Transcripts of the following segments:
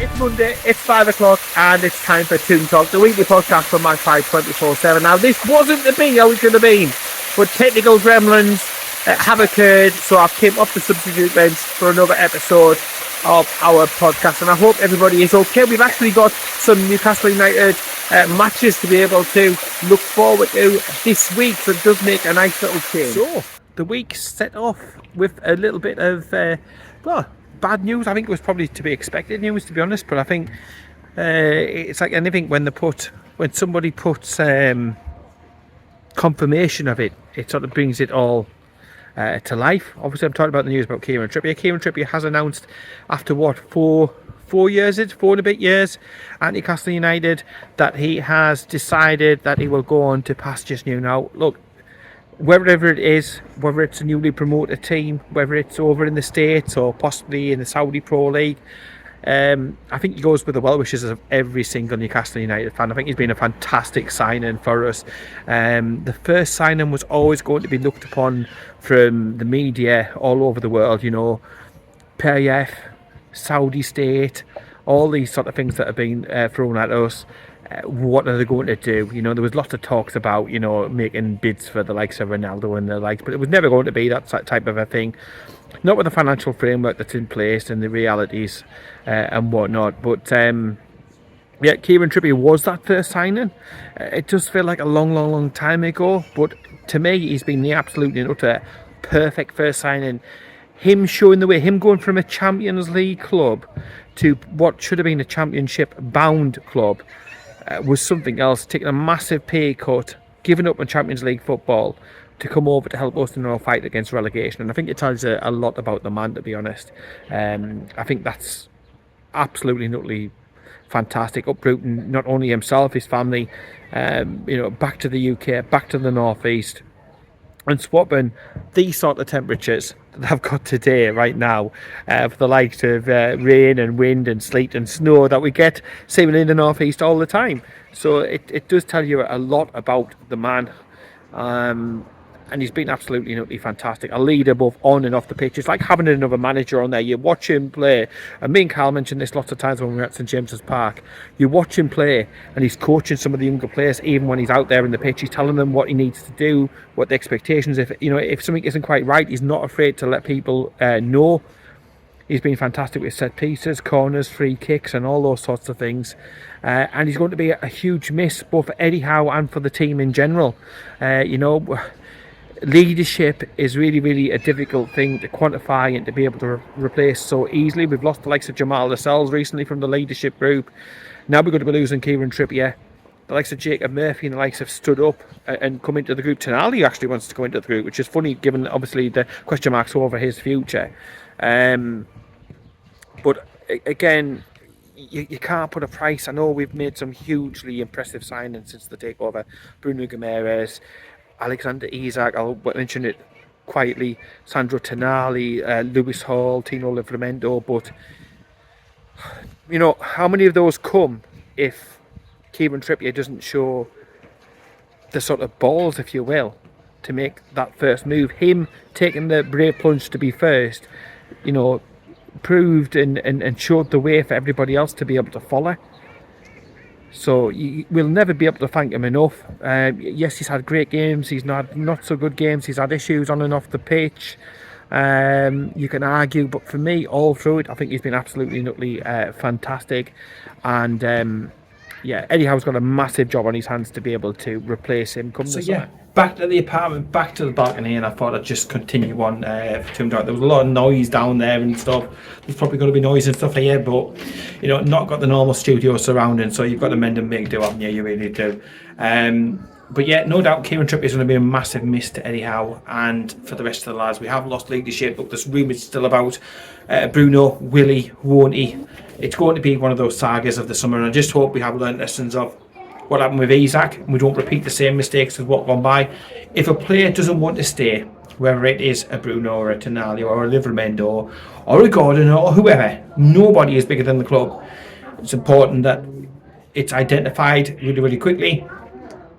It's Monday, it's 5 o'clock, and it's time for toonTALK, the weekly podcast from Magpie 24/7. Now, this wasn't to be how it should have been, but technical gremlins have occurred, so I've came off the substitute bench for another episode of our podcast, and I hope everybody is okay. We've actually got some Newcastle United matches to be able to look forward to this week, so it does make a nice little change. So, the week set off with a little bit of, bad news. I think it was probably to be expected news, to be honest, but I think it's like anything when somebody puts confirmation of it, it sort of brings it all to life. Obviously, I'm talking about the news about Kieran Trippier. Kieran Trippier has announced after four years, it's 4 and a bit years at Newcastle United, that he has decided that he will go on to pastures new. Now, look, wherever it is, whether it's a newly promoted team, whether it's over in the States or possibly in the Saudi Pro League, I think he goes with the well wishes of every single Newcastle United fan. I think he's been a fantastic signing for us. The first signing was always going to be looked upon from the media all over the world, you know, PIF, Saudi State, all these sort of things that have been thrown at us. What are they going to do? You know, there was lots of talks about, you know, making bids for the likes of Ronaldo and the likes, but it was never going to be that type of a thing. Not with the financial framework that's in place and the realities and whatnot. But yeah, Kieran Trippier was that first signing. It does feel like a long time ago, but to me, he's been the absolute and utter perfect first signing. Him showing the way, him going from a Champions League club to what should have been a Championship bound club was something else. Taking a massive pay cut, giving up on Champions League football to come over to help us in our fight against relegation. And I think it tells a lot about the man, to be honest. I think that's absolutely nutty fantastic, uprooting not only himself, his family, you know, back to the UK, back to the northeast, and swapping these sort of temperatures that I've got today, right now, for the likes of rain and wind and sleet and snow that we get seemingly in the northeast all the time. So it does tell you a lot about the man. And he's been absolutely nutty fantastic. A leader both on and off the pitch. It's like having another manager on there. You watch him play, and me and Carl mentioned this lots of times when we were at St James's Park. You watch him play, and he's coaching some of the younger players. Even when he's out there in the pitch, he's telling them what he needs to do, what the expectations. If something isn't quite right, he's not afraid to let people know. He's been fantastic with set pieces, corners, free kicks, and all those sorts of things. And he's going to be a huge miss both for Eddie Howe and for the team in general. You know, leadership is really a difficult thing to quantify and to be able to replace so easily. We've lost the likes of Jamal Lascelles recently from the leadership group. Now we're going to be losing Kieran Trippier. The likes of Jacob Murphy and the likes have stood up and come into the group. Tonali actually wants to go into the group, which is funny given obviously the question marks over his future. But again, you can't put a price. I know we've made some hugely impressive signings since the takeover. Bruno Guimaraes, Alexander Isak, I'll mention it quietly, Sandro Tonali, Lewis Hall, Tino Livramento, but you know, how many of those come if Kieran Trippier doesn't show the sort of balls, if you will, to make that first move? Him taking the brave plunge to be first, you know, proved and showed the way for everybody else to be able to follow. So we'll never be able to thank him enough. Yes, he's had great games. He's not so good games. He's had issues on and off the pitch. You can argue, but for me, all through it, I think he's been absolutely nutty fantastic. And yeah, Eddie Howe's got a massive job on his hands to be able to replace him. Back to the apartment, back to the balcony, and I thought I'd just continue on for toonTALK. There was a lot of noise down there and stuff. There's probably going to be noise and stuff here, but you know, not got the normal studio surrounding, so you've got to mend and make do, haven't you? You really do. But yeah, no doubt Kieran Trippier is going to be a massive miss to Eddie Howe and for the rest of the lads. We have lost leadership, but there's rumours still about Bruno, Willie, won't he? It's going to be one of those sagas of the summer, and I just hope we have learned lessons of what happened with Isak and we don't repeat the same mistakes as what gone by. If a player doesn't want to stay, whether it is a Bruno or a Tonali or a Livramento or a Gordon or whoever, nobody is bigger than the club. It's important that it's identified really quickly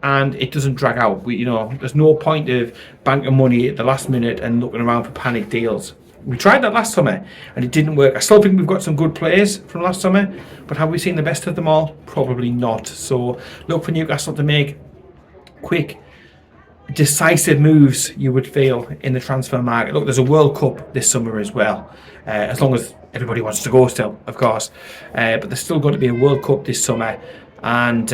and it doesn't drag out. There's no point of banking money at the last minute and looking around for panic deals. We tried that last summer and it didn't work. I still think we've got some good players from last summer, but have we seen the best of them all? Probably not. So look for Newcastle to make quick, decisive moves, you would feel, in the transfer market. Look, there's a World Cup this summer as well, as long as everybody wants to go still, of course. But there's still going to be a World Cup this summer, and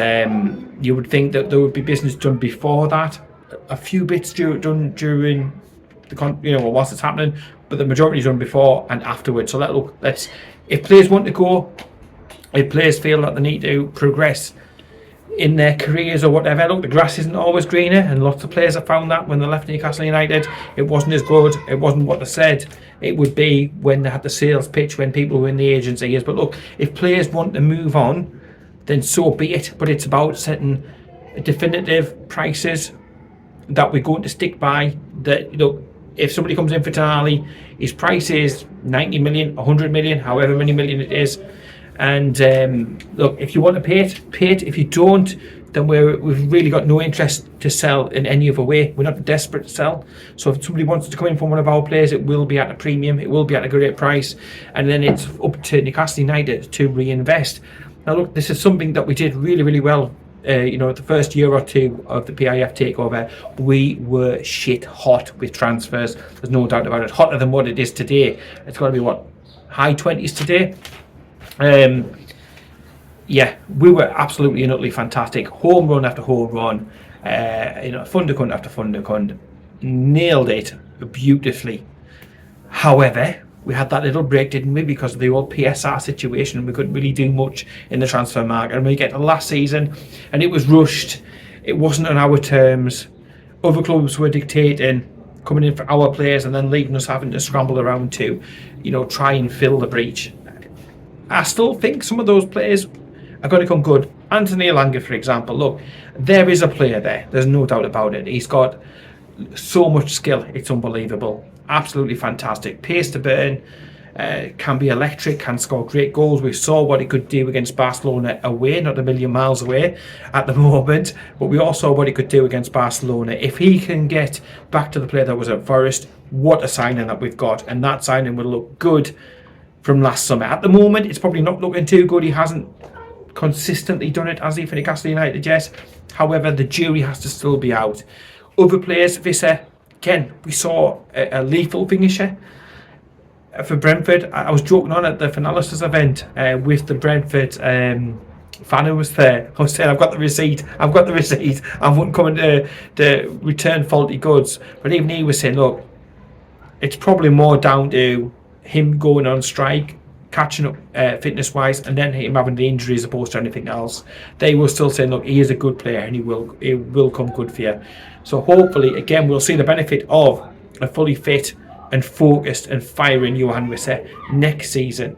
you would think that there would be business done before that. A few bits done during the whilst it's happening, but the majority is done before and afterwards. So let's if players want to go, if players feel that they need to progress in their careers or whatever, look, the grass isn't always greener, and lots of players have found that when they left Newcastle United. It wasn't as good, it wasn't what they said it would be when they had the sales pitch, when people were in the agencies. But look, if players want to move on, then so be it. But it's about setting definitive prices that we're going to stick by. That, look, if somebody comes in for Tonali, his price is 90 million, 100 million, however many million it is. And look, if you want to pay it. If you don't, then we've really got no interest to sell in any other way. We're not desperate to sell. So if somebody wants to come in from one of our players, it will be at a premium. It will be at a great price. And then it's up to Newcastle United to reinvest. Now look, this is something that we did really, really well. The first year or two of the PIF takeover, we were shit hot with transfers. There's no doubt about it. Hotter than what it is today. It's got to be high 20s today. We were absolutely and utterly fantastic. Home run after home run. Fundercunt after fundercunt. Nailed it beautifully. However, we had that little break, didn't we, because of the old PSR situation. We couldn't really do much in the transfer market. And we get to last season, and it was rushed. It wasn't on our terms. Other clubs were dictating, coming in for our players, and then leaving us having to scramble around to, try and fill the breach. I still think some of those players are going to come good. Anthony Elanga, for example. Look, there is a player there. There's no doubt about it. He's got so much skill. It's unbelievable. Absolutely fantastic. Pace to burn. Can be electric. Can score great goals. We saw what he could do against Barcelona away. Not a million miles away at the moment. But we also saw what he could do against Barcelona. If he can get back to the player that was at Forest, what a signing that we've got. And that signing will look good from last summer. At the moment, it's probably not looking too good. He hasn't consistently done it, has he, for Newcastle United yet? However, the jury has to still be out. Other players, Visser, again, we saw a lethal finisher for Brentford. I was joking on at the Finalysis event with the Brentford fan who was there. I was saying, I've got the receipt. I wouldn't come in to return faulty goods. But even he was saying, look, it's probably more down to him going on strike, catching up fitness-wise, and then him having the injury as opposed to anything else. They will still say, look, he is a good player and he will come good for you. So hopefully, again, we'll see the benefit of a fully fit and focused and firing Johan Wisse next season.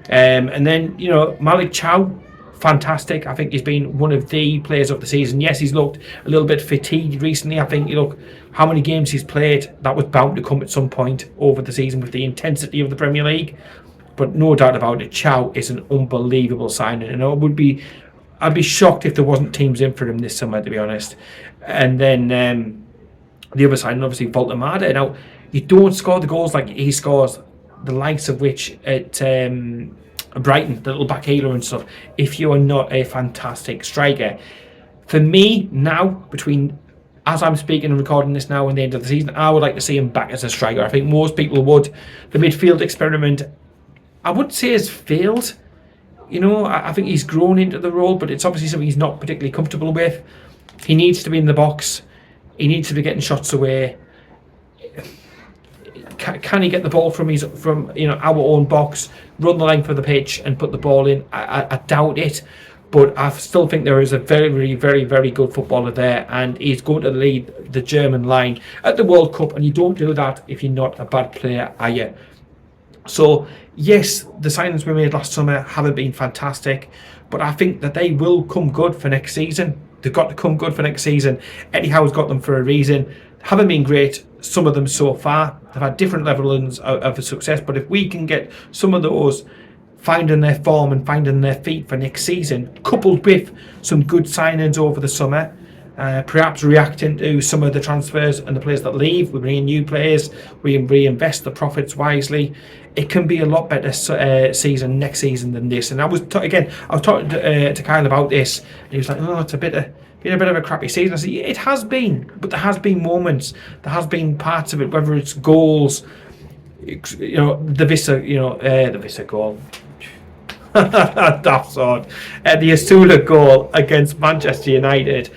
And then, Malik Chow, fantastic. I think he's been one of the players of the season. Yes, he's looked a little bit fatigued recently. I think, how many games he's played, that was bound to come at some point over the season with the intensity of the Premier League. But no doubt about it, Chow is an unbelievable signing. And I'd be shocked if there wasn't teams in for him this summer, to be honest. And then the other signing, obviously, Voltemada. Now, you don't score the goals like he scores, the likes of which at Brighton, the little back healer and stuff, if you are not a fantastic striker. For me, now, as I'm speaking and recording this now and the end of the season, I would like to see him back as a striker. I think most people would. The midfield experiment, I wouldn't say has failed. I think he's grown into the role, but it's obviously something he's not particularly comfortable with. He needs to be in the box. He needs to be getting shots away. Can he get the ball from our own box, run the length of the pitch and put the ball in? I doubt it. But I still think there is a very, very, very good footballer there, and he's going to lead the German line at the World Cup, and you don't do that if you're not a bad player, are you? So, yes, the signings we made last summer haven't been fantastic, but I think that they will come good for next season. They've got to come good for next season. Eddie Howe's got them for a reason. Haven't been great, some of them so far. They've had different levels of success, but if we can get some of those finding their form and finding their feet for next season, coupled with some good signings over the summer, perhaps reacting to some of the transfers and the players that leave. We bring in new players, we reinvest the profits wisely. It can be a lot better season next season than this. And I was talking to Kyle about this, and he was like, "Oh, it's been a bit of a crappy season." I said, "Yeah, it has been, but there has been moments, there has been parts of it, whether it's goals, the Vissa goal." That's odd. The Asula goal against Manchester United,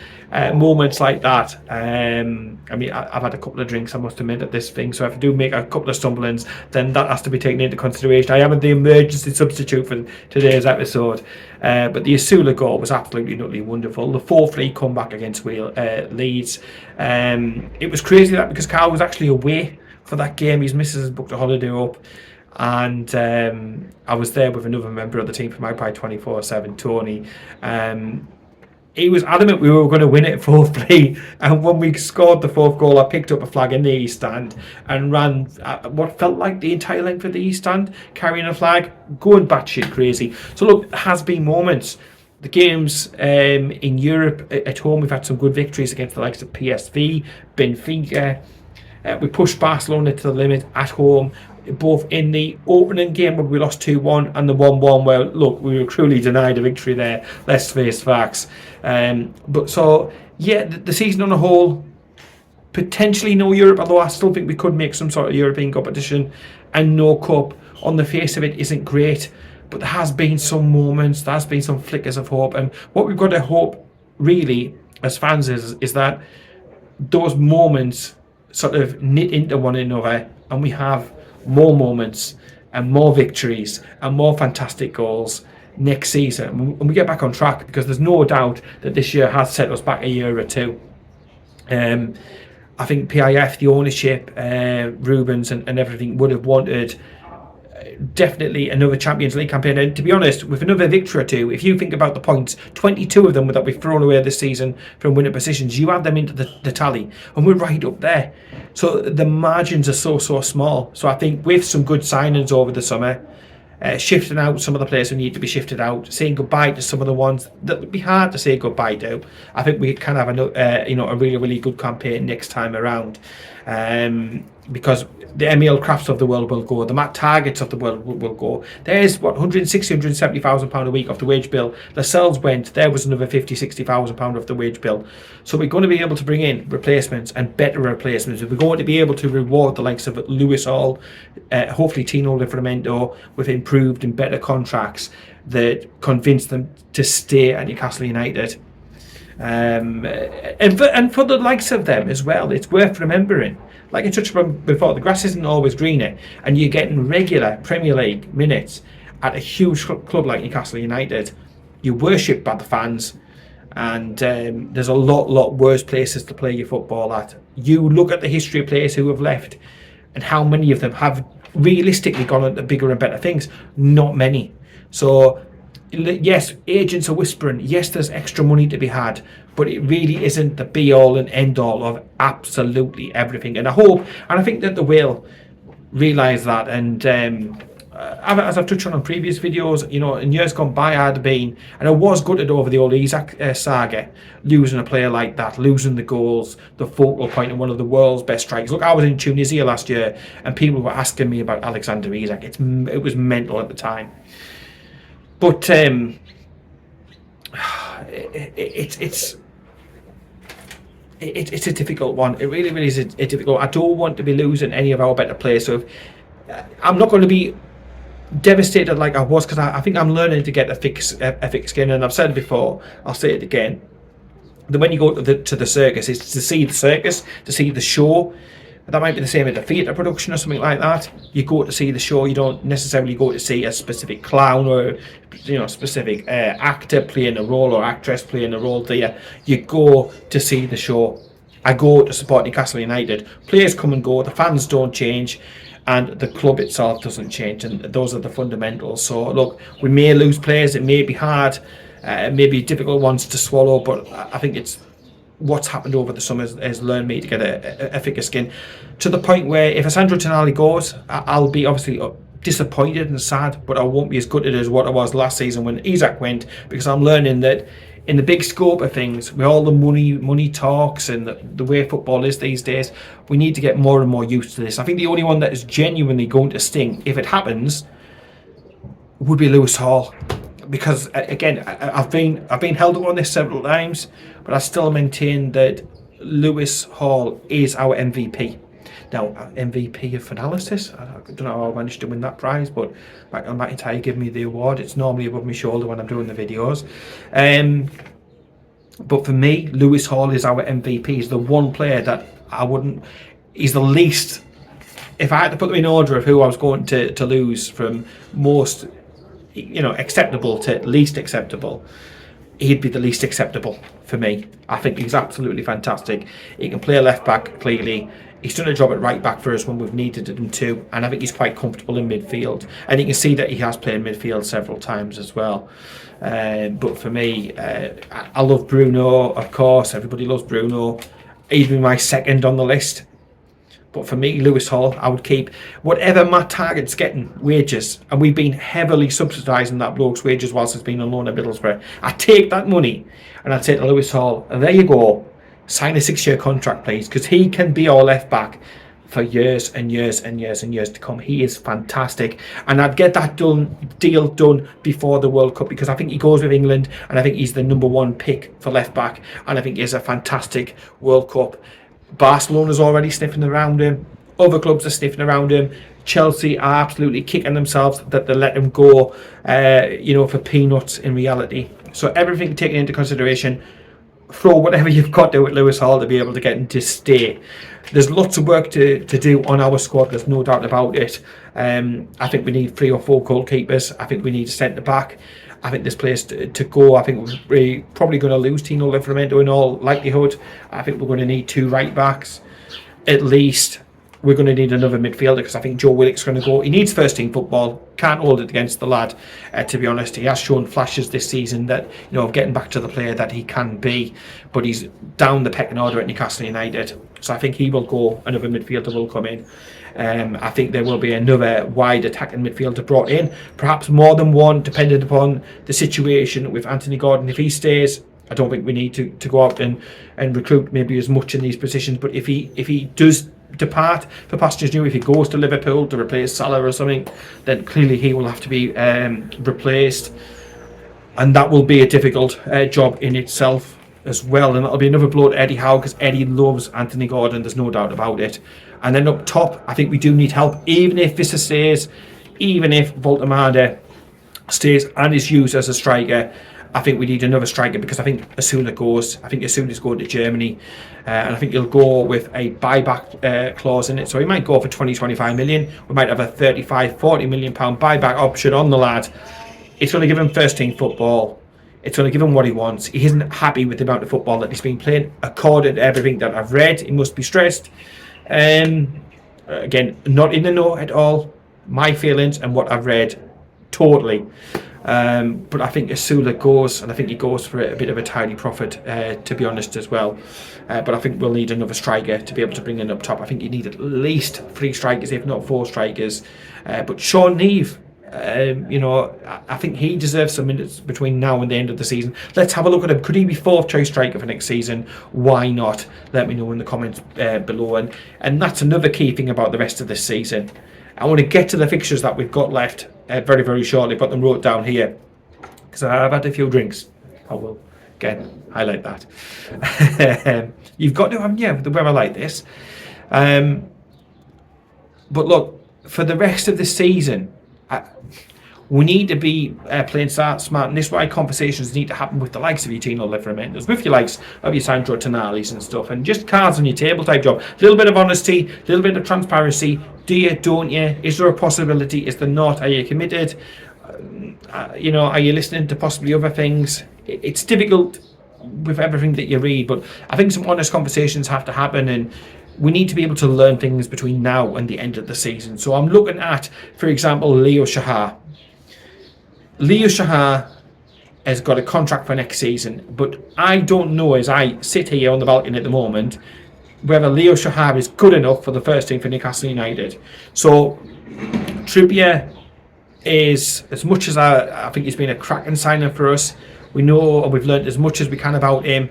moments like that. I've had a couple of drinks, I must admit, at this thing, so if I do make a couple of stumblings, then that has to be taken into consideration. I am the emergency substitute for today's episode, but the Asula goal was absolutely wonderful. The 4-3 comeback against Leeds, it was crazy that because Carl was actually away for that game, his missus has booked a holiday up, and I was there with another member of the team from Magpie 24/7, Tony. He was adamant we were going to win it 4-3, and when we scored the 4th goal, I picked up a flag in the East Stand and ran what felt like the entire length of the East Stand, carrying a flag, going batshit crazy. So look, there has been moments. The games in Europe at home, we've had some good victories against the likes of PSV, Benfica. We pushed Barcelona to the limit at home, both in the opening game where we lost 2-1 and the 1-1 where, look, we were cruelly denied a victory there. Let's face facts. The season on a whole, potentially no Europe, although I still think we could make some sort of European competition, and no cup. On the face of it, isn't great, but there has been some moments, there has been some flickers of hope, and what we've got to hope, really, as fans, is that those moments sort of knit into one another, and we have more moments and more victories and more fantastic goals next season, and we get back on track, because there's no doubt that this year has set us back a year or two. I think PIF, the ownership, Rubens and everything would have wanted definitely another Champions League campaign, and to be honest, with another victory or two, if you think about the points, 22 of them that we've thrown away this season from winning positions, you add them into the tally and we're right up there. So the margins are so small. So I think with some good signings over the summer, shifting out some of the players who need to be shifted out, saying goodbye to some of the ones that would be hard to say goodbye to, I think we can have a really good campaign next time around. Because the Emil Crafts of the world will go, the Matt Targets of the world will go. There's what, 160, 170,000 pound a week off the wage bill. Lascelles went, there was another 50, 60,000 pound off the wage bill. So we're going to be able to bring in replacements and better replacements. We're going to be able to reward the likes of Lewis Hall, hopefully Tino Livramento, with improved and better contracts that convince them to stay at Newcastle United. And for the likes of them as well, it's worth remembering, like I touched on before, the grass isn't always greener, and you're getting regular Premier League minutes at a huge club like Newcastle United. You're worshipped by the fans, and there's a lot worse places to play your football at. You look at the history of players who have left, and how many of them have realistically gone on to bigger and better things. Not many. So yes, agents are whispering, yes, there's extra money to be had, but it really isn't the be all and end all of absolutely everything. And I hope, and I think that they will realise that. And as I've touched on previous videos, in years gone by, I was gutted over the old Isak saga, losing a player like that, losing the goals, the focal point of one of the world's best strikers. Look, I was in Tunisia last year, and people were asking me about Alexander Isak. It was mental at the time. But it's a difficult one. It really is a difficult. I don't want to be losing any of our better players. So I'm not going to be devastated like I was, because I think I'm learning to get a thick skin. And I've said it before, I'll say it again, that when you go to the circus, it's to see the circus, to see the show. That might be the same at a theatre production or something like that. You go to see the show. You don't necessarily go to see a specific clown or specific actor playing a role or actress playing a role there. You go to see the show. I go to support Newcastle United. Players come and go. The fans don't change, and the club itself doesn't change. And those are the fundamentals. So look, we may lose players. It may be hard. Maybe difficult ones to swallow. But I think it's what's happened over the summer has learned me to get a thicker skin, to the point where if Sandro Tonali goes, I'll be obviously disappointed and sad, but I won't be as gutted as what I was last season when Isak went, because I'm learning that in the big scope of things, with all the money talks and the way football is these days, we need to get more and more used to this. I think the only one that is genuinely going to sting, if it happens, would be Lewis Hall, because again, I've been held up on this several times, but I still maintain that Lewis Hall is our MVP. Now, MVP of analysis, I don't know how I managed to win that prize, but McIntyre gave me the award. It's normally above my shoulder when I'm doing the videos. But for me, Lewis Hall is our MVP. He's the one player that I wouldn't... He's the least... If I had to put them in order of who I was going to lose from most, acceptable to least acceptable, he'd be the least acceptable for me. I think he's absolutely fantastic. He can play left back clearly. He's done a job at right back for us when we've needed him to, and I think he's quite comfortable in midfield. And you can see that he has played midfield several times as well. But for me, I love Bruno, of course. Everybody loves Bruno. He'd be my second on the list. But for me, Lewis Hall, I would keep whatever Matt Targett's getting wages, and we've been heavily subsidising that bloke's wages whilst he's been on loan at Middlesbrough. I take that money and I say to Lewis Hall, and there you go, sign a 6-year contract, please, because he can be our left back for years and years and years and years to come. He is fantastic, and I'd get that deal done before the World Cup, because I think he goes with England, and I think he's the #1 pick for left back, and I think he's a fantastic World Cup. Barcelona's already sniffing around him. Other clubs are sniffing around him. Chelsea are absolutely kicking themselves that they let him go, for peanuts in reality. So everything taken into consideration, throw whatever you've got to at Lewis Hall to be able to get him to stay. There's lots of work to do on our squad, there's no doubt about it. I think we need 3 or 4 goalkeepers. I think we need a centre back. I think there's players to go. I think we're probably going to lose Tino Livramento in all likelihood. I think we're going to need 2 right backs at least. We're going to need another midfielder, because I think Joe Willock's going to go. He needs first team football. Can't hold it against the lad, to be honest. He has shown flashes this season that, of getting back to the player that he can be, but he's down the pecking order at Newcastle United. So I think he will go. Another midfielder will come in. I think there will be another wide attacking midfielder brought in, perhaps more than one, depending upon the situation with Anthony Gordon. If he stays, I don't think we need to go out and recruit maybe as much in these positions. But if he does depart for pastures new, if he goes to Liverpool to replace Salah or something, then clearly he will have to be replaced, and that will be a difficult job in itself as well. And that'll be another blow to Eddie Howe, because Eddie loves Anthony Gordon, there's no doubt about it. And then up top, I think we do need help. Even if Visser stays, even if Voltemade stays and is used as a striker, I think we need another striker, because I think Asuna goes. I think Asuna's going to Germany, and I think he'll go with a buyback clause in it. So he might go for 20-25 million. We might have a 35-40 million pound buyback option on the lad. It's going to give him first team football. It's going to give him what he wants. He isn't happy with the amount of football that he's been playing, according to everything that I've read. He must be stressed. Again, not in the know at all. My feelings and what I've read, totally. But I think Asula goes, and I think he goes for a bit of a tidy profit, to be honest, as well. But I think we'll need another striker to be able to bring in up top. I think you need at least 3 strikers, if not 4 strikers. But Sean Neve, I think he deserves some minutes between now and the end of the season. Let's have a look at him. Could he be 4th choice striker for next season? Why not? Let me know in the comments below. And that's another key thing about the rest of this season. I want to get to the fixtures that we've got left very, very shortly. I've got them wrote down here, because I've had a few drinks. I will, again, highlight that. You've got to have, the weather like this. But look, for the rest of the season, we need to be playing smart, and this is why conversations need to happen with the likes of your Tino Livramentos, with your likes of your Sandro Tonalis and stuff, and just cards on your table type job. A little bit of honesty, a little bit of transparency. Do you, don't you? Is there a possibility? Is there not? Are you committed? Are you listening to possibly other things? It's difficult with everything that you read, but I think some honest conversations have to happen, and we need to be able to learn things between now and the end of the season. So I'm looking at, for example, Leo Shahar. Leo Shahar has got a contract for next season, but I don't know, as I sit here on the balcony at the moment, whether Leo Shahar is good enough for the first team for Newcastle United. So Trippier is, as much as I think he's been a cracking signing for us, We know, and we've learned as much as we can about him.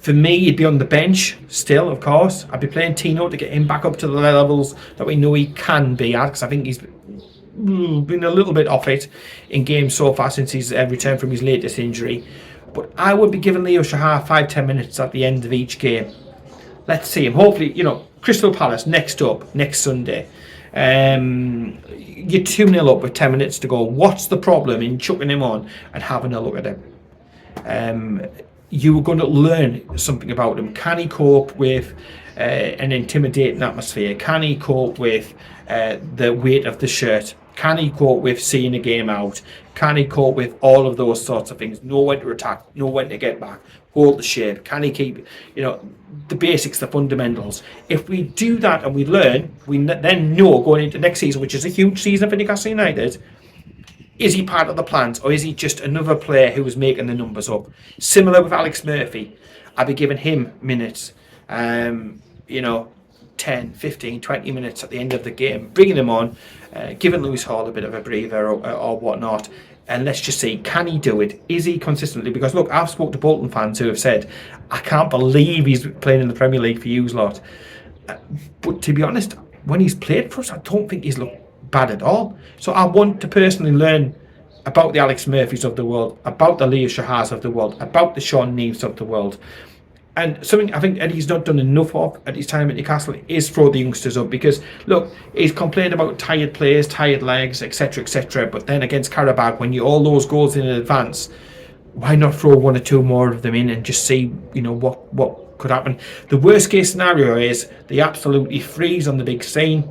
For me, he'd be on the bench still, of course. I'd be playing Tino to get him back up to the levels that we know he can be at, because I think he's been a little bit off it in games so far since he's returned from his latest injury. But I would be giving Leo Shahar 5-10 minutes at the end of each game. Let's see him. Hopefully, Crystal Palace next up, next Sunday. You're 2-0 up with 10 minutes to go. What's the problem in chucking him on and having a look at him? You're going to learn something about him. Can he cope with an intimidating atmosphere? Can he cope with the weight of the shirt? Can he cope with seeing a game out? Can he cope with all of those sorts of things? Know when to attack, know when to get back, hold the shape. Can he keep, the basics, the fundamentals? If we do that and we learn, we then know going into next season, which is a huge season for Newcastle United, is he part of the plans, or is he just another player who is making the numbers up? Similar with Alex Murphy. I'd be giving him minutes, 10, 15, 20 minutes at the end of the game, bringing him on, giving Lewis Hall a bit of a breather or whatnot, and let's just see, can he do it? Is he consistently? Because look, I've spoken to Bolton fans who have said, I can't believe he's playing in the Premier League for you lot. But to be honest, when he's played for us, I don't think he's looked bad at all. So I want to personally learn about the Alex Murphys of the world, about the Leo Shahars of the world, about the Sean Neves of the world. And something I think Eddie's not done enough of at his time at Newcastle is throw the youngsters up, because look, he's complained about tired players, tired legs, etc, etc, but then against Karabakh, when you all those goals in advance, why not throw one or two more of them in and just see what could happen? The worst case scenario is they absolutely freeze on the big scene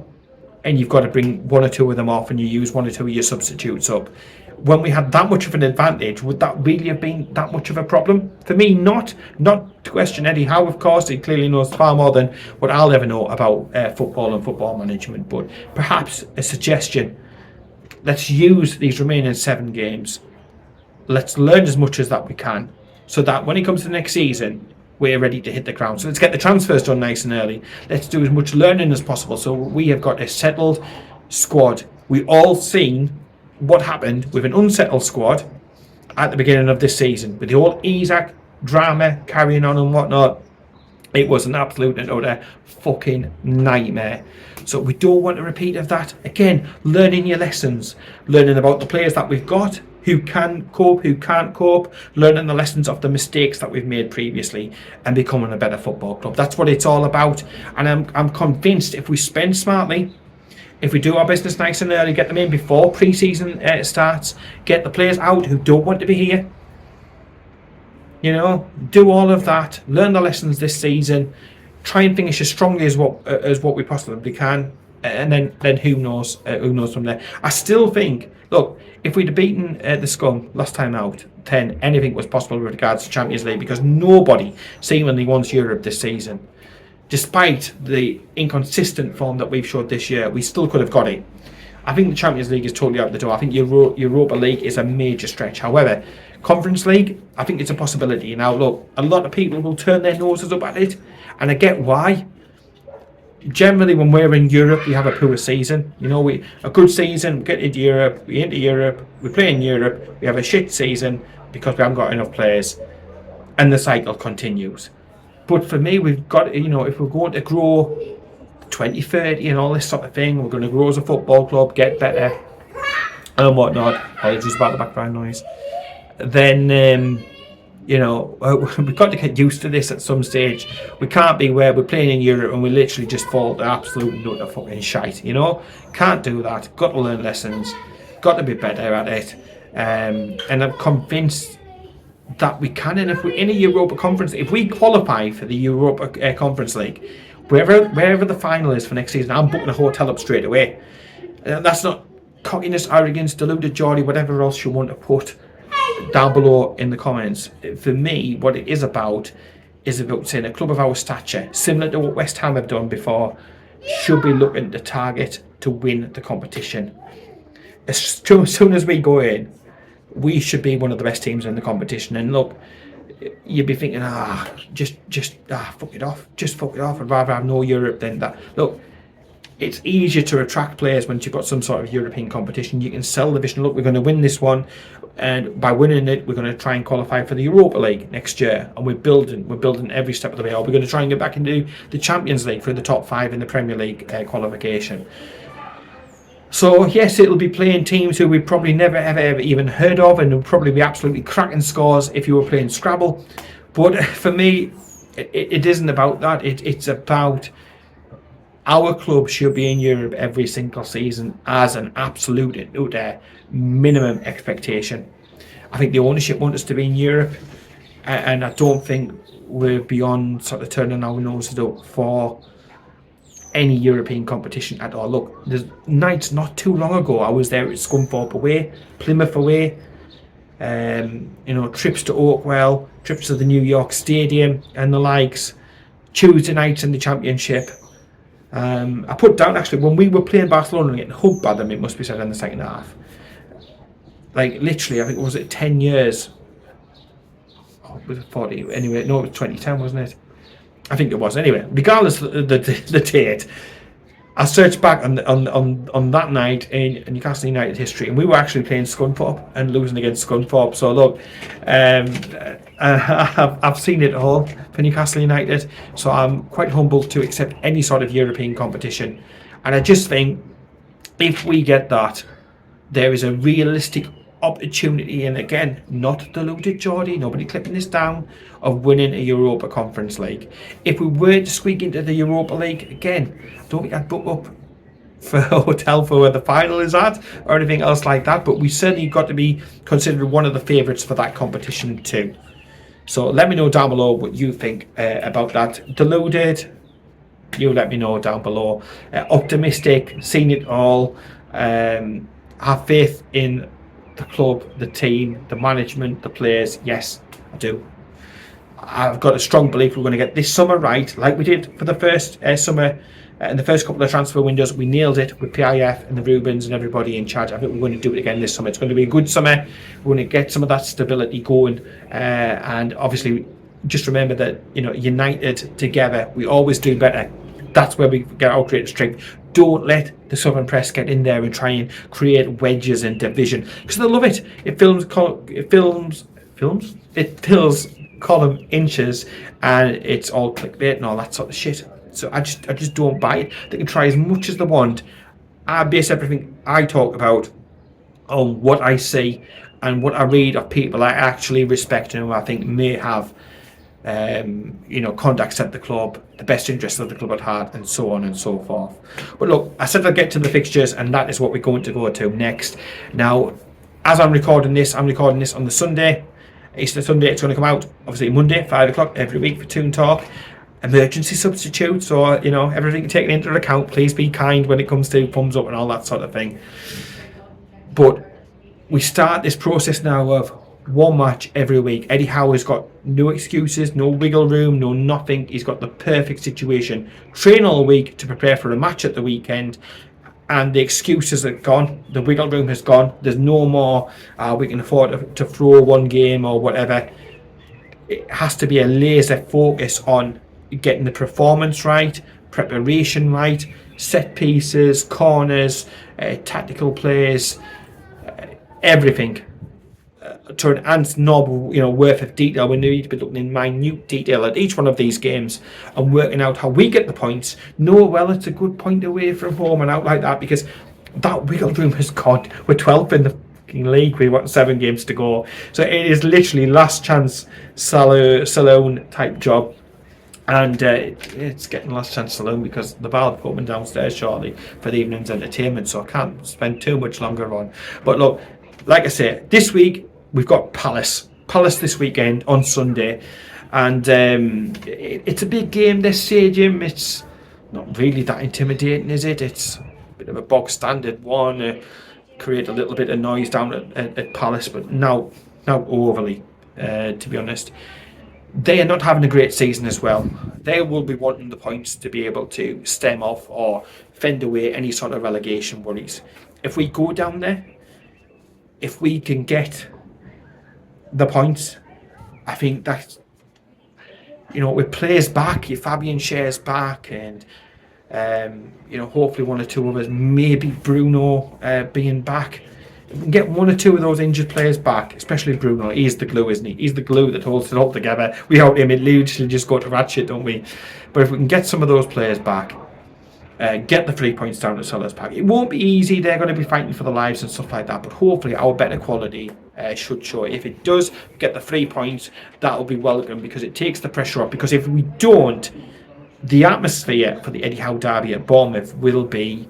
and you've got to bring one or two of them off and you use one or two of your substitutes up. When we had that much of an advantage, would that really have been that much of a problem? For me, not to question Eddie Howe, of course. He clearly knows far more than what I'll ever know about football and football management. But perhaps a suggestion, let's use these remaining 7 games. Let's learn as much as that we can, so that when it comes to the next season, we're ready to hit the ground. So let's get the transfers done nice and early. Let's do as much learning as possible, so we have got a settled squad. We all seen what happened with an unsettled squad at the beginning of this season, with the whole Isaac drama carrying on and whatnot. It was an absolute and utter fucking nightmare. So we don't want a repeat of that. Again, learning your lessons, learning about the players that we've got, who can cope, who can't cope, learning the lessons of the mistakes that we've made previously, and becoming a better football club. That's what it's all about. And I'm convinced if we spend smartly, if we do our business nice and early, get them in before pre-season starts, get the players out who don't want to be here, do all of that, learn the lessons this season, try and finish as strongly as what we possibly can, and then who knows from there. I still think, look, if we'd have beaten the Scum last time out, then anything was possible with regards to Champions League, because nobody seemingly wants Europe this season. Despite the inconsistent form that we've showed this year, we still could have got it. I think the Champions League is totally out the door. I think Europa League is a major stretch. However, Conference League, I think it's a possibility. Now, look, a lot of people will turn their noses up at it, and I get why. Generally, when we're in Europe, we have a poor season. A good season, we get into Europe, we play in Europe, we have a shit season because we haven't got enough players, and the cycle continues. But for me, we've got, if we're going to grow 2030 and all this sort of thing, we're going to grow as a football club, get better and whatnot. Apologies about the background noise. Then, we've got to get used to this at some stage. We can't be where we're playing in Europe and we literally just fall to absolute nut of fucking shite, Can't do that. Got to learn lessons. Got to be better at it. And I'm convinced that we can, and if we're in a Europa Conference, if we qualify for the Europa Conference League, wherever the final is for next season, I'm booking a hotel up straight away. That's not cockiness, arrogance, deluded Geordie, whatever else you want to put down below in the comments. For me, what it is about saying a club of our stature, similar to what West Ham have done before, should be looking to target to win the competition. As soon as we go in, we should be one of the best teams in the competition. And look, you'd be thinking, fuck it off. Just fuck it off. I'd rather have no Europe than that. Look, it's easier to attract players when you've got some sort of European competition. You can sell the vision, look, we're going to win this one, and by winning it, we're going to try and qualify for the Europa League next year, and we're building every step of the way. Or we're going to try and get back into the Champions League for the top 5 in the Premier League qualification. So yes, it'll be playing teams who we probably never ever even heard of, and will probably be absolutely cracking scores if you were playing Scrabble. But for me, it isn't about that. It's about our club should be in Europe every single season as an absolute minimum expectation. I think the ownership want us to be in Europe, and I don't think we're beyond sort of turning our noses up for any European competition at all. Look, there's nights not too long ago I was there at Scunthorpe away, Plymouth away, trips to Oakwell, trips to the New York Stadium and the likes, Tuesday nights in the Championship. I put down, actually, when we were playing Barcelona and getting hugged by them, it must be said, in the second half. Like, literally, I think, was it 10 years? Oh, was it 40? Anyway, no, it was 2010, wasn't it? I think it was. Anyway, regardless of the date, I searched back on that night in Newcastle United history, and we were actually playing Scunthorpe and losing against Scunthorpe. So look, I've seen it all for Newcastle United, so I'm quite humbled to accept any sort of European competition. And I just think if we get that, there is a realistic opportunity, and again, not deluded, Geordie, nobody clipping this down, of winning a Europa Conference League. If we were to squeak into the Europa League, again, I don't think I'd book up for a hotel for where the final is at or anything else like that, but we certainly got to be considered one of the favourites for that competition too. So let me know down below what you think about that. Deluded, you let me know down below. Optimistic, seen it all, have faith in the club, the team, the management, the players. Yes, I do. I've got a strong belief we're going to get this summer right, like we did for the first summer. In the first couple of transfer windows, we nailed it with PIF and the Rubens and everybody in charge. I think we're going to do it again this summer. It's going to be a good summer. We're going to get some of that stability going, and obviously, just remember that united together, we always do better. That's where we get our greatest strength. Don't let the Southern press get in there and try and create wedges and division, because they love it. It fills column inches, and it's all clickbait and all that sort of shit. So I just don't buy it. They can try as much as they want. I base everything I talk about on what I see and what I read of people I actually respect and who I think may have contacts at the club, the best interests of the club at heart, and so on and so forth. But look, I said I'll get to the fixtures, and that is what we're going to go to next. Now, as I'm recording this on the Sunday, Easter Sunday. It's going to come out obviously Monday, 5 o'clock every week for toonTALK. Emergency substitute, so everything taken into account. Please be kind when it comes to thumbs up and all that sort of thing. But we start this process now of one match every week. Eddie Howe has got no excuses, no wiggle room, no nothing. He's got the perfect situation. Train all week to prepare for a match at the weekend, and the excuses are gone. The wiggle room has gone. There's no more we can afford to throw one game or whatever. It has to be a laser focus on getting the performance right, preparation right, set pieces, corners, tactical plays, everything to an ant's knob, worth of detail. We need to be looking in minute detail at each one of these games and working out how we get the points. Well, it's a good point away from home and out like that, because that wiggle room has gone. We're 12th in the league. We've got 7 games to go, so it is literally last chance saloon type job. And it's getting last chance saloon because the bar will be open downstairs shortly for the evening's entertainment, so I can't spend too much longer on. But look, like I say, this week we've got Palace this weekend on Sunday, and it's a big game, this stadium. It's not really that intimidating, is it? It's a bit of a bog standard one, create a little bit of noise down at Palace, but now overly, to be honest. They are not having a great season as well. They will be wanting the points to be able to stem off or fend away any sort of relegation worries. If we go down there, if we can get the points, I think that's, with players back, your Fabian Schär's back, and You know, hopefully one or two others, maybe Bruno being back. If we can get one or two of those injured players back, especially Bruno. He's the glue, isn't he? He's the glue that holds it all together. Without him, it literally just go to ratchet, don't we? But if we can get some of those players back, get the 3 points down to Sellers Park. It won't be easy. They're going to be fighting for their lives and stuff like that. But hopefully our better quality should show. If it does get the 3 points, that will be welcome, because it takes the pressure off. Because if we don't, the atmosphere for the Eddie Howe derby at Bournemouth will be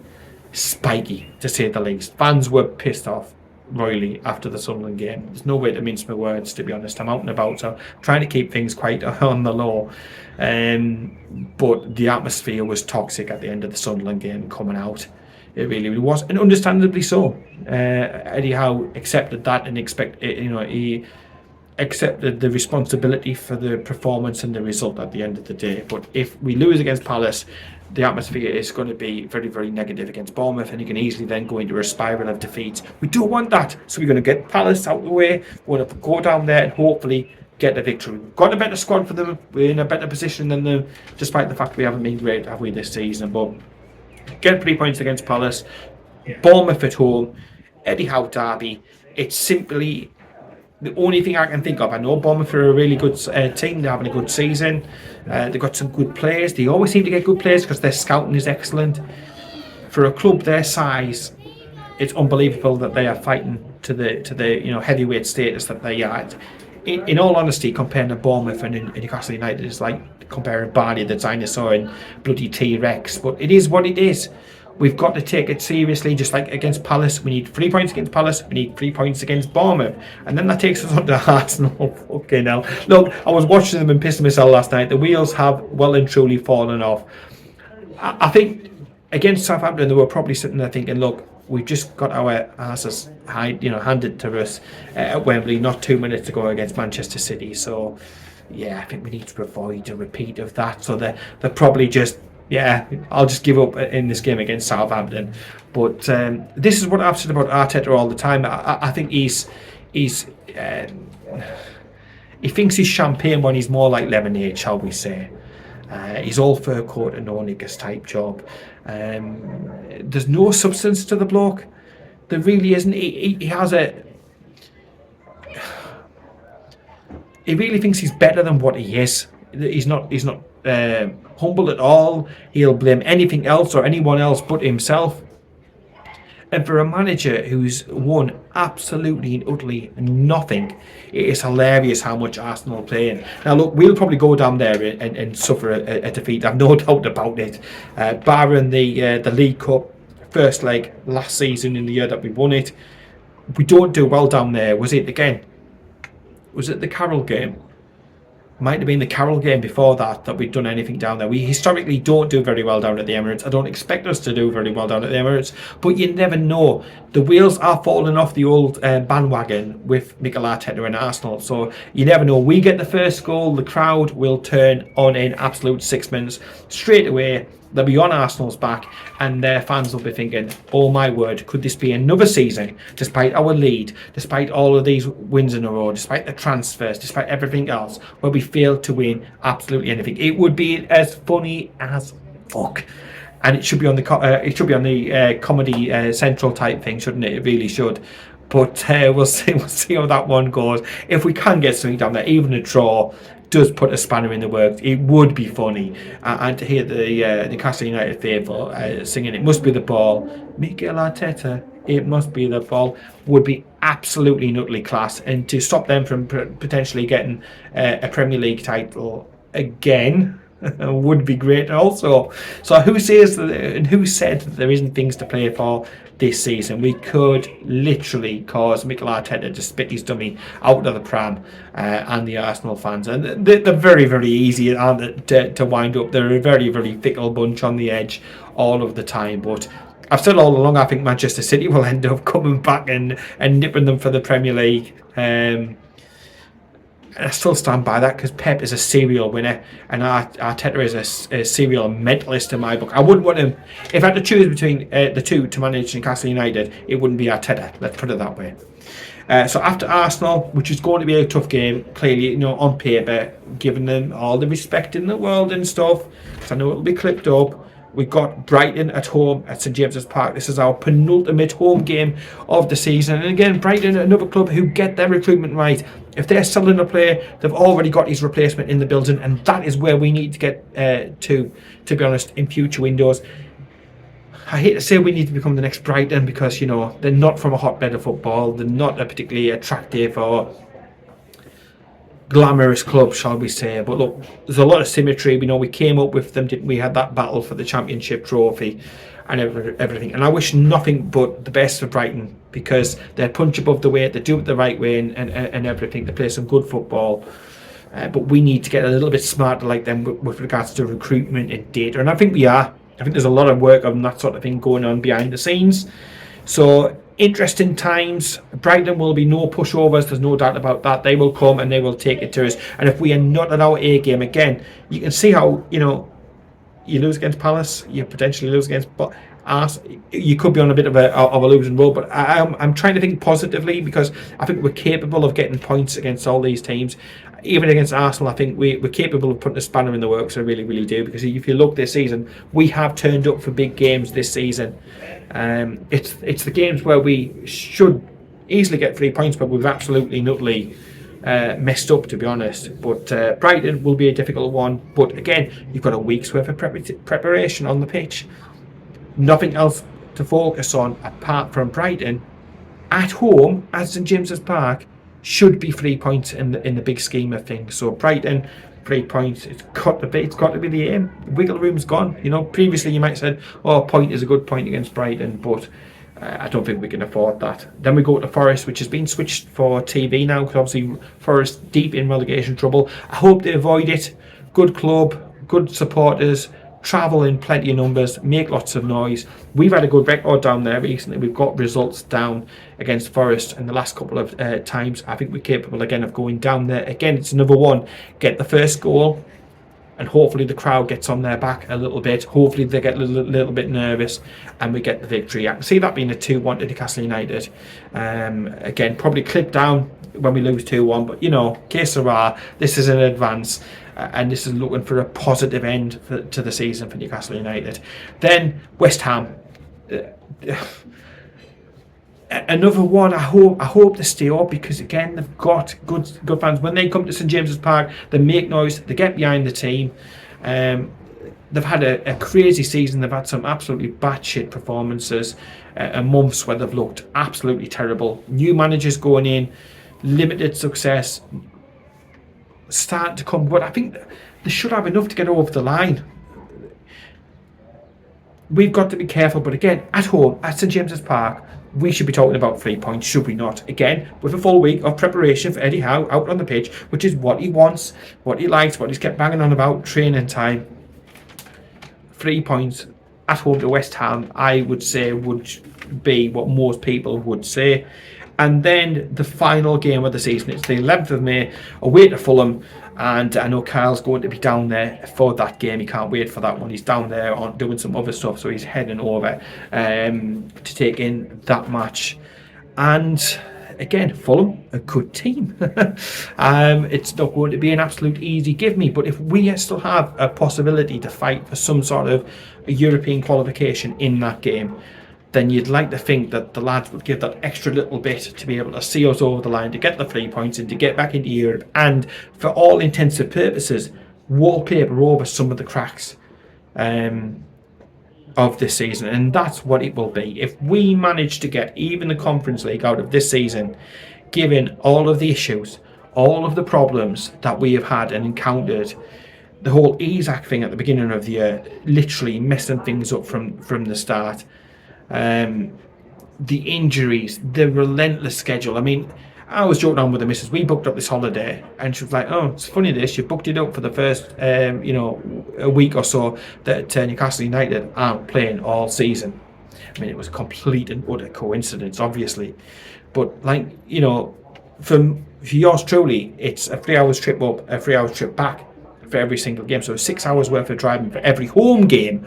spiky, to say the least. Fans were pissed off royally after the Sunderland game. There's no way to mince my words, to be honest. I'm out and about, so trying to keep things quite on the low. But the atmosphere was toxic at the end of the Sunderland game coming out. It really, really was, and understandably so. Eddie Howe accepted that and he accepted the responsibility for the performance and the result at the end of the day. But if we lose against Palace, the atmosphere is going to be very, very negative against Bournemouth, and you can easily then go into a spiral of defeats. We don't want that, so we're going to get Palace out of the way. We're going to go down there and hopefully get the victory. We've got a better squad for them. We're in a better position than them, despite the fact we haven't been great, have we, this season. But get 3 points against Palace, Bournemouth at home, Eddie Howe derby. It's simply the only thing I can think of. I know Bournemouth are a really good team. They're having a good season. They've got some good players. They always seem to get good players because their scouting is excellent. For a club their size, it's unbelievable that they are fighting to the heavyweight status that they are. In all honesty, comparing to Bournemouth and Newcastle United is like comparing Barney the dinosaur and bloody T-Rex. But it is what it is. We've got to take it seriously, just like against Palace. We need 3 points against Palace. We need 3 points against Bournemouth. And then that takes us on to Arsenal. Fucking hell. Look, I was watching them and pissing myself last night. The wheels have well and truly fallen off. I think against Southampton, they were probably sitting there thinking, look, we've just got our asses handed to us at Wembley not 2 minutes ago against Manchester City. So, yeah, I think we need to avoid a repeat of that. So they're probably just... yeah, I'll just give up in this game against Southampton. But this is what I've said about Arteta all the time. I think he thinks he's champagne when he's more like lemonade, shall we say. He's all fur coat and no knickers type job. There's no substance to the bloke. There really isn't. He has a... he really thinks he's better than what he is. He's not humble at all. He'll blame anything else or anyone else but himself. And for a manager who's won absolutely and utterly nothing, it is hilarious how much Arsenal are playing. Now look, we'll probably go down there and suffer a defeat. I've no doubt about it. Barring the League Cup first leg last season in the year that we won it, we don't do well down there. Was it the Carroll game? Might have been the Carroll game before that we'd done anything down there. We historically don't do very well down at the Emirates. I don't expect us to do very well down at the Emirates, but you never know. The wheels are falling off the old bandwagon with Mikel Arteta and Arsenal, so you never know. We get the first goal, the crowd will turn on in absolute 6 minutes straight away. They'll be on Arsenal's back, and their fans will be thinking, oh my word, could this be another season, despite our lead, despite all of these wins in a row, despite the transfers, despite everything else, where we failed to win absolutely anything. It would be as funny as fuck. And it should be on the Comedy Central type thing, shouldn't it? It really should. But we'll see how that one goes. If we can get something down there, even a draw does put a spanner in the works. It would be funny. And to hear the Newcastle United faithful singing, "It must be the ball," Mikel Arteta, "It must be the ball," would be absolutely and utterly class. And to stop them from potentially getting a Premier League title again would be great also. So who says that, and who said that there isn't things to play for this season? We could literally cause Mikel Arteta to spit his dummy out of the pram and the Arsenal fans. And they're very, very easy to wind up. They're a very, very fickle bunch on the edge all of the time. But I've said all along, I think Manchester City will end up coming back and nipping them for the Premier League. And I still stand by that because Pep is a serial winner and Arteta is a serial mentalist in my book. I wouldn't want him, if I had to choose between the two to manage Newcastle United, it wouldn't be Arteta, let's put it that way. So after Arsenal, which is going to be a tough game, clearly, on paper, giving them all the respect in the world and stuff, because I know it'll be clipped up, We've got Brighton at home at St James's Park. This is our penultimate home game of the season. And again, Brighton, another club who get their recruitment right. If they're selling a player, they've already got his replacement in the building, and that is where we need to get to be honest, in future windows. I hate to say we need to become the next Brighton because, you know, they're not from a hotbed of football. They're not a particularly attractive or glamorous club, shall we say. But look, there's a lot of symmetry. We know we came up with them, didn't we? Had that battle for the championship trophy and everything. And I wish nothing but the best for Brighton because they punch above the weight, they do it the right way and everything. They play some good football. But we need to get a little bit smarter like them with regards to recruitment and data. And I think we are. I think there's a lot of work on that sort of thing going on behind the scenes. So, interesting times. Brighton will be no pushovers, there's no doubt about that. They will come and they will take it to us. And if we are not at our A game again, you can see how, you know, you lose against Palace, you potentially lose against Arsenal. You could be on a bit of a losing road, but I'm trying to think positively because I think we're capable of getting points against all these teams. Even against Arsenal, I think we're capable of putting a spanner in the works. I really, really do. Because if you look this season, we have turned up for big games this season. It's the games where we should easily get 3 points, but we've absolutely nutly messed up, to be honest. But Brighton will be a difficult one. But again, you've got a week's worth of preparation on the pitch. Nothing else to focus on apart from Brighton. At home, at St James's Park, should be 3 points in the big scheme of things. So Brighton, 3 points. It's got to be the aim. Wiggle room's gone. You know, previously you might have said, "Oh, a point is a good point against Brighton," but I don't think we can afford that. Then we go to Forest, which has been switched for TV now because obviously Forest deep in relegation trouble. I hope they avoid it. Good club, good supporters. Travel in plenty of numbers, make lots of noise. We've had a good record down there recently. We've got results down against Forest in the last couple of times. I think we're capable again of going down there. Again, it's another one. Get the first goal and hopefully the crowd gets on their back a little bit. Hopefully they get a little bit nervous and we get the victory. I can see that being a 2-1 to Newcastle United. Again, probably clip down when we lose 2-1, but you know, que sera, this is an advance. And this is looking for a positive end to the season for Newcastle United. Then West Ham, another one. I hope they stay up because again they've got good fans. When they come to St James's Park, they make noise. They get behind the team. They've had a crazy season. They've had some absolutely batshit performances. Months where they've looked absolutely terrible. New managers going in, limited success. Starting to come, but I think they should have enough to get over the line. We've got to be careful, but again, at home, at St James's Park, we should be talking about 3 points, should we not? Again, with a full week of preparation for Eddie Howe out on the pitch, which is what he wants, what he likes, what he's kept banging on about, training time. 3 points at home to West Ham, I would say, would be what most people would say. And then the final game of the season, it's the 11th of May, away to Fulham, and I know Kyle's going to be down there for that game. He can't wait for that one. He's down there on doing some other stuff, so he's heading over to take in that match. And again, Fulham, a good team. It's not going to be an absolute easy give me, but if we still have a possibility to fight for some sort of European qualification in that game, then you'd like to think that the lads would give that extra little bit to be able to see us over the line, to get the 3 points and to get back into Europe and, for all intents and purposes, wallpaper over some of the cracks of this season. And that's what it will be. If we manage to get even the Conference League out of this season, given all of the issues, all of the problems that we have had and encountered, the whole Isaac thing at the beginning of the year, literally messing things up from the start, the injuries, the relentless schedule. I mean, I was joking on with the missus. We booked up this holiday, and she was like, "Oh, it's funny this. You booked it up for the first, a week or so that Newcastle United aren't playing all season." I mean, it was complete and utter coincidence, obviously, but for yours truly, it's a 3 hours trip up, a 3 hours trip back for every single game. So 6 hours worth of driving for every home game.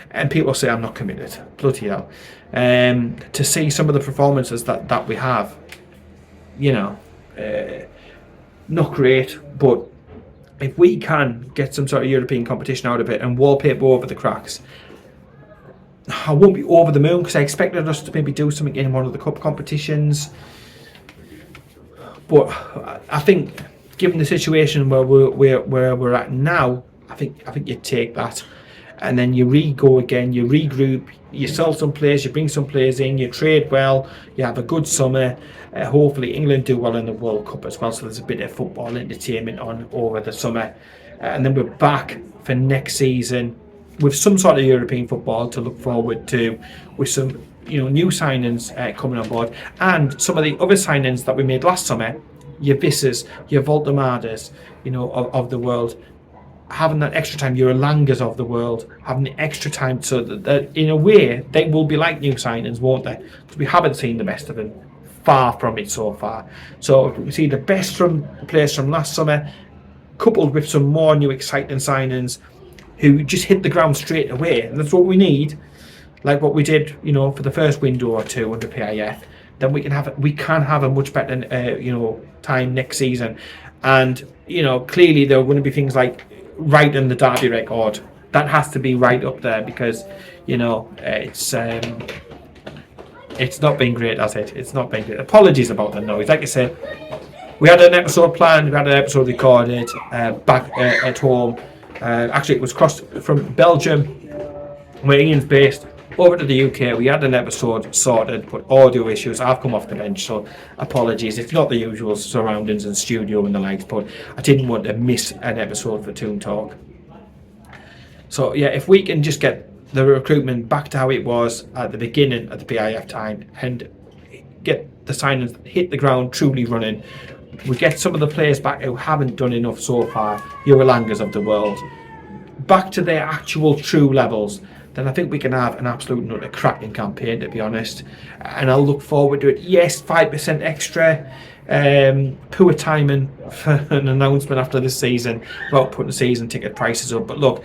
And people say I'm not committed. Bloody hell. To see some of the performances that we have, not great, but if we can get some sort of European competition out of it and wallpaper over the cracks, I won't be over the moon, because I expected us to maybe do something in one of the cup competitions. But I think, given the situation where we're at now, I think you take that, and then you go again, you regroup, you sell some players, you bring some players in, you trade well, you have a good summer. Hopefully England do well in the World Cup as well, so there's a bit of football entertainment on over the summer, and then we're back for next season with some sort of European football to look forward to, with some new signings coming on board, and some of the other signings that we made last summer, your Vissers, your Voldemadas, of the world, having that extra time, your Elangas of the world, having the extra time, so that in a way they will be like new signings, won't they? Because we haven't seen the best of them, far from it so far. So we see the best from the players from last summer, coupled with some more new exciting signings who just hit the ground straight away, and that's what we need. Like what we did, for the first window or two under PIF, then we can have a much better, time next season. And clearly there are going to be things like right in the derby record that has to be right up there, because it's not been great, has it? It's not been great. Apologies about the noise. Like I said, we had an episode planned, we had an episode recorded back at home. Actually, it was crossed from Belgium, where Ian's based, over to the UK. We had an episode sorted, but audio issues. I've come off the bench, so apologies. It's not the usual surroundings and studio and the likes, but I didn't want to miss an episode for toonTALK. So yeah, if we can just get the recruitment back to how it was at the beginning of the PIF time, and get the signings hit the ground truly running, we get some of the players back who haven't done enough so far, your Elangas of the world, back to their actual true levels, then I think we can have an absolute cracking campaign, to be honest. And I'll look forward to it. Yes, 5% extra. Poor timing for an announcement after this season about putting season ticket prices up. But look,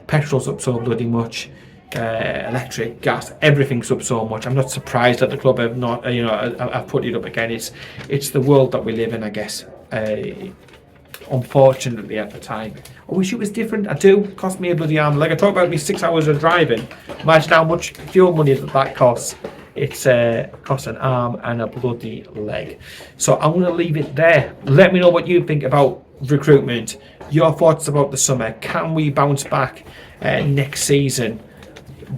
petrol's up so bloody much. Electric, gas, everything's up so much. I'm not surprised that the club have not, I've put it up again. It's the world that we live in, I guess. Unfortunately, at the time, I wish it was different. I do. It cost me a bloody arm. Like I talked about, me 6 hours of driving. Imagine how much fuel money that costs. It's costs an arm and a bloody leg. So I'm going to leave it there. Let me know what you think about recruitment. Your thoughts about the summer. Can we bounce back next season?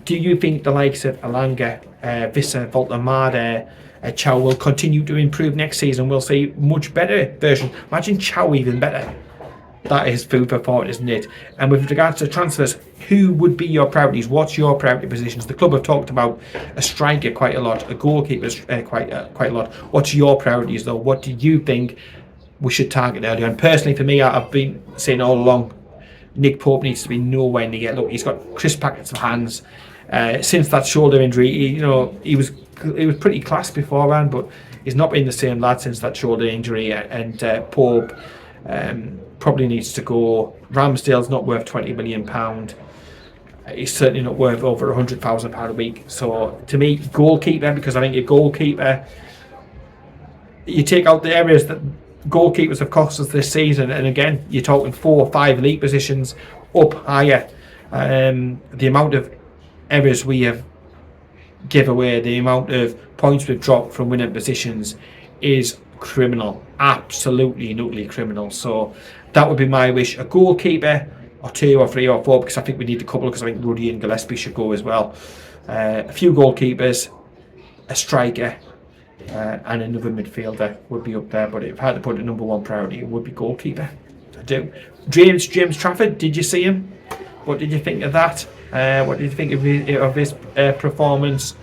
Do you think the likes of Elanga, Visser, Voltemade, Chow will continue to improve next season? We'll see much better version. Imagine Chow even better. That is food for thought, isn't it? And with regards to transfers, who would be your priorities? What's your priority positions? The club have talked about a striker quite a lot, a goalkeeper quite a lot. What's your priorities though? What do you think we should target earlier? And personally, for me, I've been saying all along, Nick Pope needs to be nowhere near. Look, he's got crisp packets of hands. Since that shoulder injury, he was pretty class beforehand, but he's not been the same lad since that shoulder injury. And Pope probably needs to go. Ramsdale's not worth £20 million. He's certainly not worth over £100,000 a week. So to me, goalkeeper, because I think your goalkeeper, you take out the areas that goalkeepers have cost us this season, and again, you're talking 4 or 5 elite positions up higher. The amount of errors we have give away, the amount of points we've dropped from winning positions is criminal, absolutely and utterly criminal. So that would be my wish, a goalkeeper or 2 or 3 or 4, because I think we need a couple, because I think Ruddy and Gillespie should go as well. A few goalkeepers, a striker, and another midfielder would be up there, but if I had to put a number 1 priority, it would be goalkeeper. I do. James Trafford, did you see him? What did you think of that? What did you think of his performance?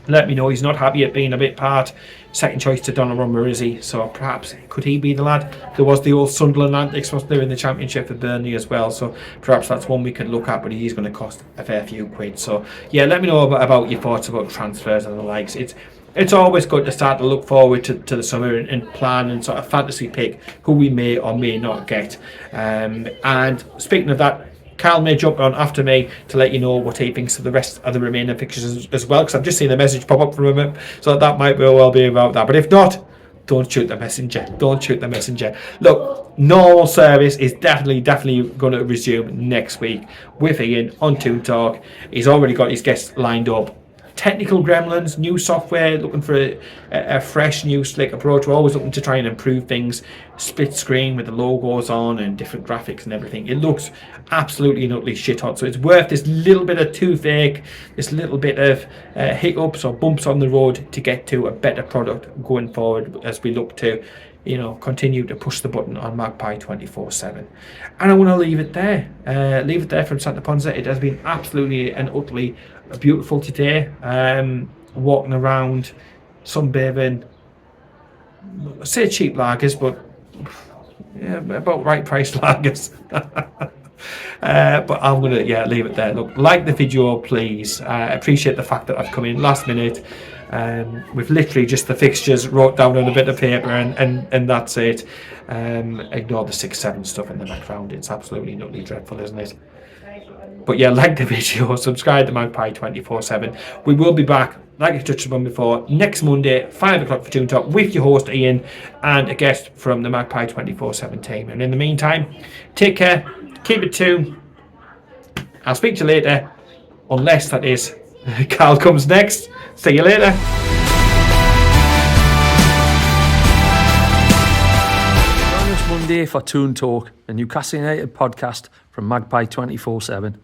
Let me know. He's not happy at being a bit part. Second choice to Donnarumma, is he? So perhaps could he be the lad? There was the old Sunderland antics, wasn't there, in the Championship for Burnley as well. So perhaps that's one we could look at, but he's going to cost a fair few quid. So yeah, let me know about your thoughts about transfers and the likes. It's always good to start to look forward to the summer and plan and sort of fantasy pick who we may or may not get. And speaking of that, Carl may jump on after me to let you know what he thinks of the rest of the remaining fixtures as well, because I've just seen a message pop up from him, so that might well be about that. But if not, Don't shoot the messenger. Don't shoot the messenger. Look, normal service is definitely going to resume next week with Ian on toonTALK. He's already got his guests lined up. Technical gremlins, new software, looking for a fresh, new, slick approach. We're always looking to try and improve things. Split screen with the logos on and different graphics and everything. It looks absolutely and utterly shit hot. So it's worth this little bit of toothache, this little bit of hiccups or bumps on the road to get to a better product going forward as we look to, continue to push the button on Magpie 24/7. And I want to leave it there. Leave it there from Santa Ponsa. It has been absolutely and utterly beautiful today. Walking around, sunbathing. I say cheap lagers, but yeah, about right priced lagers. But I'm gonna leave it there. Look, like the video, please. Appreciate the fact that I've come in last minute. With literally just the fixtures wrote down on a bit of paper, and that's it. Ignore the 6-7 stuff in the background. It's absolutely nutty dreadful, isn't it? But yeah, like the video, subscribe to Magpie 24/7. We will be back, like I touched upon before, next Monday, 5 o'clock for toonTALK with your host Ian and a guest from the Magpie 24/7 team. And in the meantime, take care, keep it tuned. I'll speak to you later, unless that is Carl comes next. See you later. Join us Monday for toonTALK, a Newcastle United podcast from Magpie 24/7.